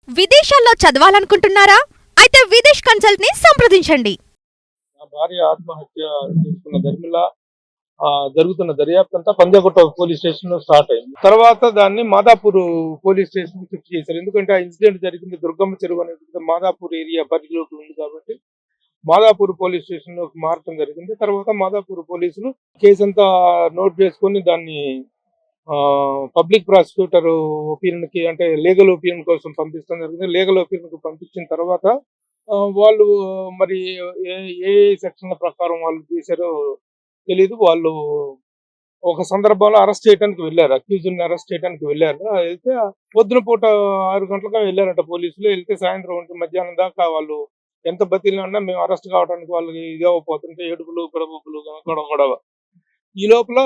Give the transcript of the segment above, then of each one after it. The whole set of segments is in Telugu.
విదేశాల్లో చదవాలనుకుంటున్నారా? అయితే విదేశ్ కన్సల్ట్ ని సంప్రదించండి. నా భార్య ఆత్మహత్య చేసుకున్న దర్మిల జరుగుతున్న దర్యాప్తు అంతా పంజాగుట్ట పోలీస్ స్టేషన్ లో స్టార్ట్ అయింది. తర్వాత దాన్ని మాదాపూర్ పోలీస్ స్టేషన్ కి షిఫ్ట్ చేశారు. ఎందుకంటే ఆ ఇన్సిడెంట్ జరిగింది దుర్గమ్మ చెరువు అనేది మాదాపూర్ ఏరియా పరిధిలోకి ఉంది కాబట్టి మాదాపూర్ పోలీస్ స్టేషన్ లోకి మారటం జరిగింది. తర్వాత మాదాపూర్ పోలీసులు కేసు అంతా నోట్ చేసుకుని దాన్ని పబ్లిక్ ప్రాసిక్యూటర్ ఒపీనియన్ కి అంటే లీగల్ ఒపీనియన్ కోసం పంపిస్తాం జరిగింది. లీగల్ ఒపీనియన్ కు పంపించిన తర్వాత వాళ్ళు మరి ఏ ఏ సెక్షన్ల ప్రకారం వాళ్ళు చేశారో తెలీదు. వాళ్ళు ఒక సందర్భంలో అరెస్ట్ చేయడానికి వెళ్ళారు. అక్యూజ్డ్ ని అరెస్ట్ చేయడానికి వెళ్ళారు. అయితే పొద్దున పూట 6 గంటలకు వెళ్ళారట పోలీసులు. వెళ్తే సాయంత్రం మధ్యాహ్నం దాకా వాళ్ళు ఎంత బతిలినా మేము అరెస్ట్ కావడానికి వాళ్ళకి ఇది అవ్వకపోతుంటే ఏడుపులు గొడవలు గొడవ. ఈ లోపల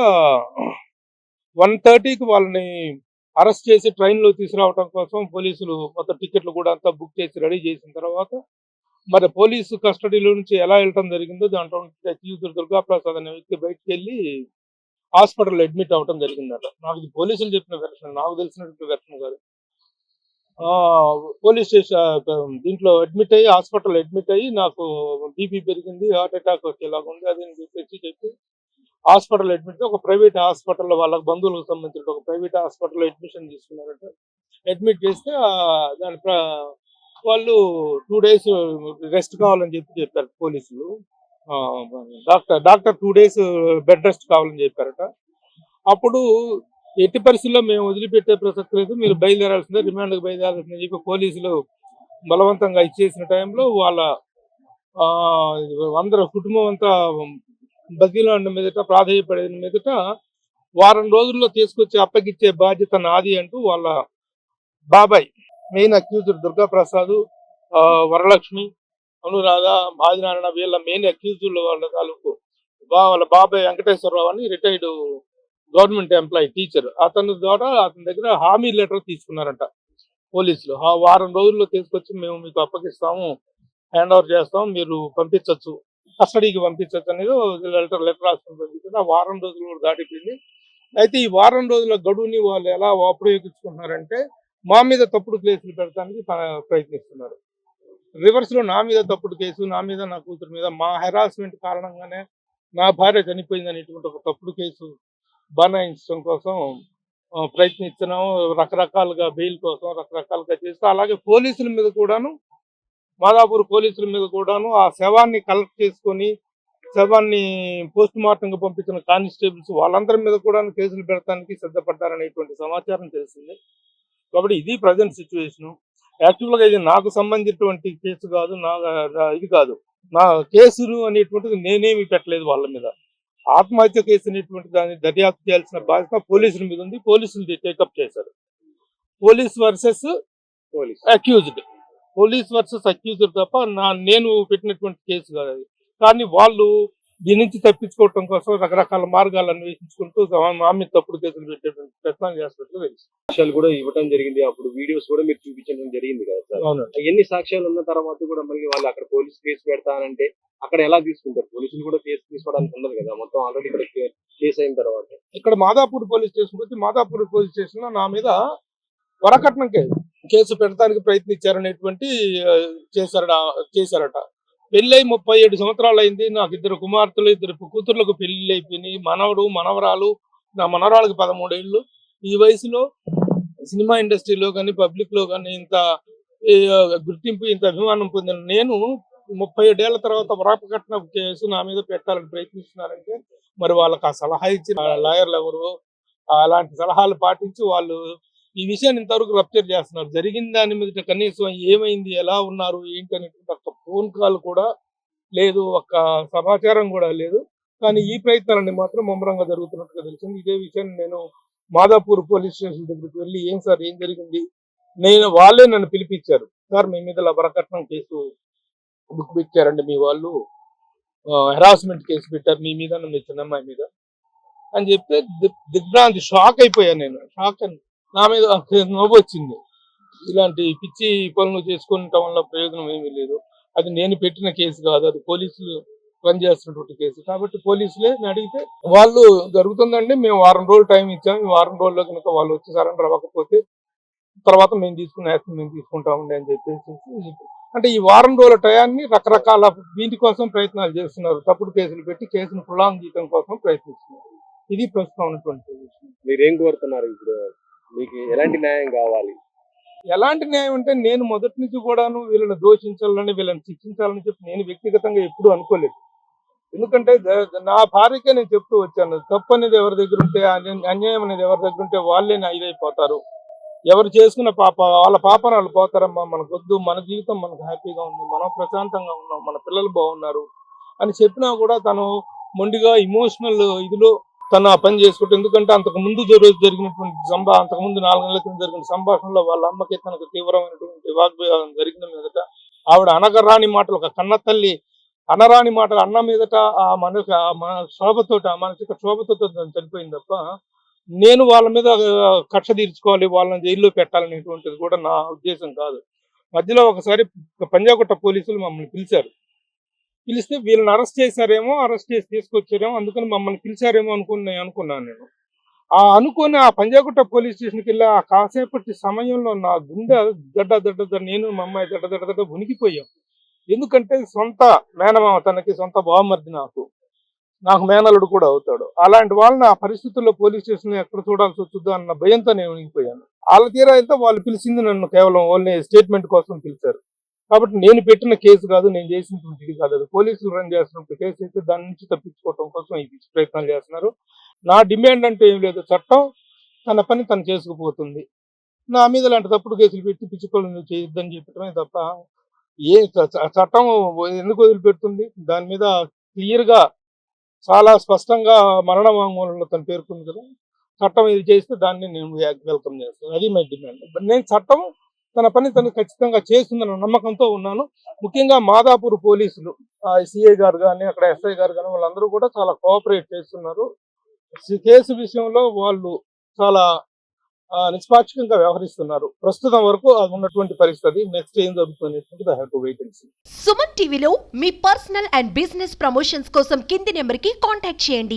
1:30కి వాళ్ళని అరెస్ట్ చేసి ట్రైన్ లో తీసుకురావడం కోసం పోలీసులు మొత్తం టికెట్లు కూడా అంతా బుక్ చేసి రెడీ చేసిన తర్వాత మరి పోలీసు కస్టడీలో నుంచి ఎలా వెళ్ళటం జరిగిందో దాంట్లో అక్యూజ్డ్ దుర్గాప్రసాద్ అనే వ్యక్తి బయటకు వెళ్ళి హాస్పిటల్ అడ్మిట్ అవ్వడం జరిగిందట. నాకు ఇది పోలీసులు చెప్పిన వెర్షన్, నాకు తెలిసినటువంటి వెర్షన్ కాదు. పోలీస్ స్టేషన్ దీంట్లో హాస్పిటల్ అడ్మిట్ అయ్యి నాకు బీపీ పెరిగింది, హార్ట్ అటాక్ వచ్చేలాగా ఉంది అది చెప్పి హాస్పిటల్ అడ్మిట్ ఒక ప్రైవేట్ హాస్పిటల్లో వాళ్ళ బంధువులకు సంబంధించిన ఒక ప్రైవేట్ హాస్పిటల్లో అడ్మిషన్ తీసుకున్నారట. అడ్మిట్ చేస్తే దాని వాళ్ళు 2 days రెస్ట్ కావాలని చెప్పారు పోలీసులు. డాక్టర్ 2 days బెడ్ రెస్ట్ కావాలని చెప్పారట. అప్పుడు ఎట్టి పరిస్థితుల్లో మేము వదిలిపెట్టే ప్రసక్తి లేదు, మీరు బయలుదేరాల్సిందే, రిమాండ్కి బయలుదేరాల్సిందని చెప్పి పోలీసులు బలవంతంగా ఇచ్చేసిన టైంలో వాళ్ళ అందరూ కుటుంబం అంతా బతిలాడిన మీదట ప్రాధేయపడిన మీదట వారం రోజుల్లో తీసుకొచ్చి అప్పగిచ్చే బాధ్యత నాది అంటూ వాళ్ళ బాబాయ్ మెయిన్ అక్యూజ్డ్ దుర్గాప్రసాద్, వరలక్ష్మి, అనురాధ, ఆదినారాయణ వీళ్ళ మెయిన్ అక్యూజ్డ్ వాళ్ళ తాలూకు వాళ్ళ బాబాయ్ వెంకటేశ్వరరావు అని రిటైర్డ్ గవర్నమెంట్ ఎంప్లాయీ టీచర్, అతని ద్వారా అతని దగ్గర హామీ లెటర్ తీసుకున్నారంట పోలీసులు. వారం రోజుల్లో తీసుకొచ్చి మేము మీకు అప్పగిస్తాము, హ్యాండ్ ఓవర్ చేస్తాం, మీరు పంపించవచ్చు, కస్టడీకి పంపించవచ్చు అనేది లెటర్ రాసుకుని పంపించారు. ఆ వారం రోజులు కూడా దాటిపోయింది. అయితే ఈ వారం రోజుల గడువుని వాళ్ళు ఎలా ఉపయోగించుకుంటున్నారంటే మా మీద తప్పుడు కేసులు పెడతానికి ప్రయత్నిస్తున్నారు. రివర్స్ లో నా మీద తప్పుడు కేసు, నా మీద నా కూతురు మీద మా హెరాస్మెంట్ కారణంగానే నా భార్య చనిపోయింది అనేటువంటి ఒక తప్పుడు కేసు బనాయించడం కోసం ప్రయత్నిస్తున్నాము. రకరకాలుగా బెయిల్ కోసం రకరకాలుగా చేస్తూ అలాగే పోలీసుల మీద కూడాను, మాదాపూర్ పోలీసుల మీద కూడాను ఆ శవాన్ని కలెక్ట్ చేసుకొని శవాన్ని పోస్ట్ మార్టంగా పంపించిన కానిస్టేబుల్స్ వాళ్ళందరి మీద కూడా కేసులు పెడతానికి సిద్ధపడ్డారనేటువంటి సమాచారం తెలిసింది. కాబట్టి ఇది ప్రజెంట్ సిచ్యువేషన్. యాక్చువల్గా ఇది నాకు సంబంధించినటువంటి కేసు కాదు, ఇది కాదు, నా కేసులు అనేటువంటిది నేనేమి పెట్టలేదు వాళ్ళ మీద. ఆత్మహత్య కేసు అనేటువంటి దాన్ని దర్యాప్తు చేయాల్సిన బాధ్యత పోలీసుల మీద ఉంది. పోలీసులు టేకప్ చేశారు. పోలీస్ వర్సెస్ అక్యూజ్డ్, తప్ప నేను పెట్టినటువంటి కేసు కాదు అది. కానీ వాళ్ళు దీని నుంచి తప్పించుకోవటం కోసం రకరకాల మార్గాలు అన్వేషించుకుంటూ మా మీద తప్పుడు కేసులు పెట్టేటువంటి ప్రయత్నం చేస్తున్నట్లు తెలుసు. సాక్ష్యాలు కూడా ఇవ్వడం జరిగింది, అప్పుడు వీడియోస్ కూడా మీరు చూపించడం జరిగింది కదా సార్. అవునండి. ఎన్ని సాక్ష్యాలు ఉన్న తర్వాత కూడా మళ్ళీ వాళ్ళు అక్కడ పోలీస్ కేసు పెడతానంటే అక్కడ ఎలా తీసుకుంటారు? పోలీసులు కూడా కేసు తీసుకోవడానికి ఉండదు కదా, మొత్తం ఆల్రెడీ ఇక్కడ కేసు అయిన తర్వాత. ఇక్కడ మాదాపూర్ పోలీస్ స్టేషన్ వచ్చి మాదాపూర్ పోలీస్ స్టేషన్ లో నా మీద వరకట్నం కేసు పెడతానికి ప్రయత్నించారనేటువంటి చేశారట. పెళ్ళై 37 సంవత్సరాలు అయింది. నాకు 2 కుమార్తెలు, 2 కూతుర్లకు పెళ్లిళ్ళు అయిపోయినాయి. మనవడు, మనవరాలు, నా మనవరాలకు 13 ఏళ్ళు. ఈ వయసులో సినిమా ఇండస్ట్రీలో కానీ పబ్లిక్ లో కానీ ఇంత గుర్తింపు, ఇంత అభిమానం పొందిన నేను 37 ఏళ్ల తర్వాత వరకట్నం కేసు నా మీద పెట్టాలని ప్రయత్నిస్తున్నారంటే మరి వాళ్ళకి ఆ సలహా ఇచ్చిన లాయర్లు ఎవరు, అలాంటి సలహాలు పాటించి వాళ్ళు ఈ విషయాన్ని ఇంతవరకు రప్చర్ చేస్తున్నారు. జరిగిన దాని మీద కనీసం ఏమైంది, ఎలా ఉన్నారు, ఏంటి అనేటువంటి ఒక్క ఫోన్ కాల్ కూడా లేదు, ఒక్క సమాచారం కూడా లేదు. కానీ ఈ ప్రయత్నాలన్నీ మాత్రం ముమ్మరంగా జరుగుతున్నట్టుగా తెలిసింది. ఇదే విషయాన్ని నేను మాదాపూర్ పోలీస్ స్టేషన్ దగ్గరికి వెళ్ళి ఏం సార్ ఏం జరిగింది, వాళ్ళే నన్ను పిలిపించారు. సార్ మీ మీద వరకట్నం కేసు బుక్ పెట్టారండి, మీ వాళ్ళు హెరాస్మెంట్ కేసు పెట్టారు మీ మీద, మీ చిన్నమ్మాయి మీద అని చెప్తే దిగ్భ్రాంతి, షాక్ అయిపోయాను నేను. షాక్ అని నా మీద నవ్వు వచ్చింది. ఇలాంటి పిచ్చి పనులు చేసుకోవటం వల్ల ప్రయోజనం ఏమీ లేదు. అది నేను పెట్టిన కేసు కాదు, అది పోలీసులు రన్ చేస్తున్నటువంటి కేసు. కాబట్టి పోలీసులే అడిగితే వాళ్ళు జరుగుతుందండి, మేము వారం రోజులు టైం ఇచ్చాము, ఈ వారం రోజుల్లో కనుక వాళ్ళు వచ్చి సరెండర్ అవ్వకపోతే తర్వాత మేము తీసుకున్న యాక్షన్ మేము తీసుకుంటామండి అని చెప్పేసి, అంటే ఈ వారం రోజుల టయాన్ని రకరకాల వీటి కోసం ప్రయత్నాలు చేస్తున్నారు. తప్పుడు కేసులు పెట్టి కేసును ప్రొలాంగ్ చేయడం కోసం ప్రయత్నిస్తున్నారు. ఇది ప్రస్తుతం ఉన్నటువంటి పొజిషన్. మీరేం కోరుతున్నారు ఇప్పుడు? మీకు ఎలాంటి న్యాయం కావాలి? ఎలాంటి న్యాయం అంటే, నేను మొదటి నుంచి కూడాను వీళ్ళని దోషించాలని, వీళ్ళని శిక్షించాలని చెప్పి నేను వ్యక్తిగతంగా ఎప్పుడూ అనుకోలేదు. ఎందుకంటే నా భార్యకే నేను చెప్తూ వచ్చాను, తప్పు అనేది ఎవరి దగ్గర ఉంటే, అన్యాయం అనేది ఎవరి దగ్గర ఉంటే వాళ్ళే ఇదైపోతారు. ఎవరు చేసుకున్న వాళ్ళ పాపన వాళ్ళు పోతారమ్మా, మనకొద్దు, మన జీవితం మనకు హ్యాపీగా ఉంది, మనం ప్రశాంతంగా ఉన్నాం, మన పిల్లలు బాగున్నారు అని చెప్పినా కూడా తను మొండిగా ఇమోషనల్ ఇదిలో తను ఆ పని చేసుకుంటే, ఎందుకంటే అంతకు ముందు రోజు జరిగినటువంటి అంతకు ముందు 4 నెలల క్రితం జరిగిన సంభాషణలో వాళ్ళ అమ్మకి తనకు తీవ్రమైనటువంటి వాగ్వివాదం జరిగిన మీదట ఆవిడ అనగరాని మాటలు, ఒక కన్న తల్లి అనరాని మాటలు అన్న మీదట ఆ శోభతోటి, ఆ మానసిక శోభతో తను చనిపోయింది తప్ప, నేను వాళ్ళ మీద కక్ష తీర్చుకోవాలి, వాళ్ళని జైల్లో పెట్టాలనేటువంటిది కూడా నా ఉద్దేశం కాదు. మధ్యలో ఒకసారి పంజాగుట్ట పోలీసులు మమ్మల్ని పిలిస్తే వీళ్ళని అరెస్ట్ చేసి తీసుకొచ్చారేమో, అందుకని మమ్మల్ని పిలిచారేమో అనుకున్నాను నేను. ఆ పంజాగుట్ట పోలీస్ స్టేషన్కి వెళ్ళి ఆ కాసేపటి సమయంలో నా గుండె దడ్డ నేను మా అమ్మాయి దడ్డ ఉనికిపోయాం. ఎందుకంటే సొంత మేనమామ తనకి, సొంత బావమరిది నాకు మేనల్లుడు కూడా అవుతాడు. అలాంటి వాళ్ళని ఆ పరిస్థితుల్లో పోలీస్ స్టేషన్ ఎక్కడ చూడాల్సి వస్తుందో అన్న భయంతో నేను ఉనికిపోయాను. వాళ్ళ తీరా అయితే వాళ్ళు పిలిచింది నన్ను కేవలం ఓన్లీ స్టేట్మెంట్ కోసం పిలిచారు. కాబట్టి నేను పెట్టిన కేసు కాదు, నేను చేసినటువంటి ఇది కాదు, అది పోలీసులు రన్ చేస్తున్న కేసు అయితే దాని నుంచి తప్పించుకోవడం కోసం ఈ ప్రయత్నాలు చేస్తున్నారు. నా డిమాండ్ అంటే ఏం లేదు, చట్టం తన పని తను చేసుకుపోతుంది. నా మీద ఇలాంటి తప్పుడు కేసులు పెట్టి పిచ్చుకోవడం చేయొద్దని చెప్పడమే తప్ప చట్టం ఎందుకు వదిలిపెడుతుంది? దాని మీద క్లియర్ గా చాలా స్పష్టంగా మరణ వాంగ్మూలంలో తను పేర్కొంది కదా, చట్టం ఇది చేస్తే దాన్ని నేను వెల్కమ్ చేస్తాను. అది మై డిమాండ్. నేను చట్టం తన పని తను ఖచ్చితంగా చేస్తుందన్న నమ్మకంతో ఉన్నాను. ముఖ్యంగా మాదాపూర్ పోలీసులు, సిఐ గారు కానీ, అక్కడ ఎస్ఐ గారు కానీ, వాళ్ళందరూ కూడా చాలా కోఆపరేట్ చేస్తున్నారు. కేసు విషయంలో వాళ్ళు చాలా నిష్పాక్షికంగా వ్యవహరిస్తున్నారు. ప్రస్తుతం వరకు అది ఉన్నటువంటి పరిస్థితి. నెక్స్ట్ ఏం జరుగుతుంది I have to wait and see. Suman టీవీలో మీ పర్సనల్ అండ్ బిజినెస్ ప్రమోషన్స్ కోసం కింది నెంబర్కి కాంటాక్ట్ చేయండి.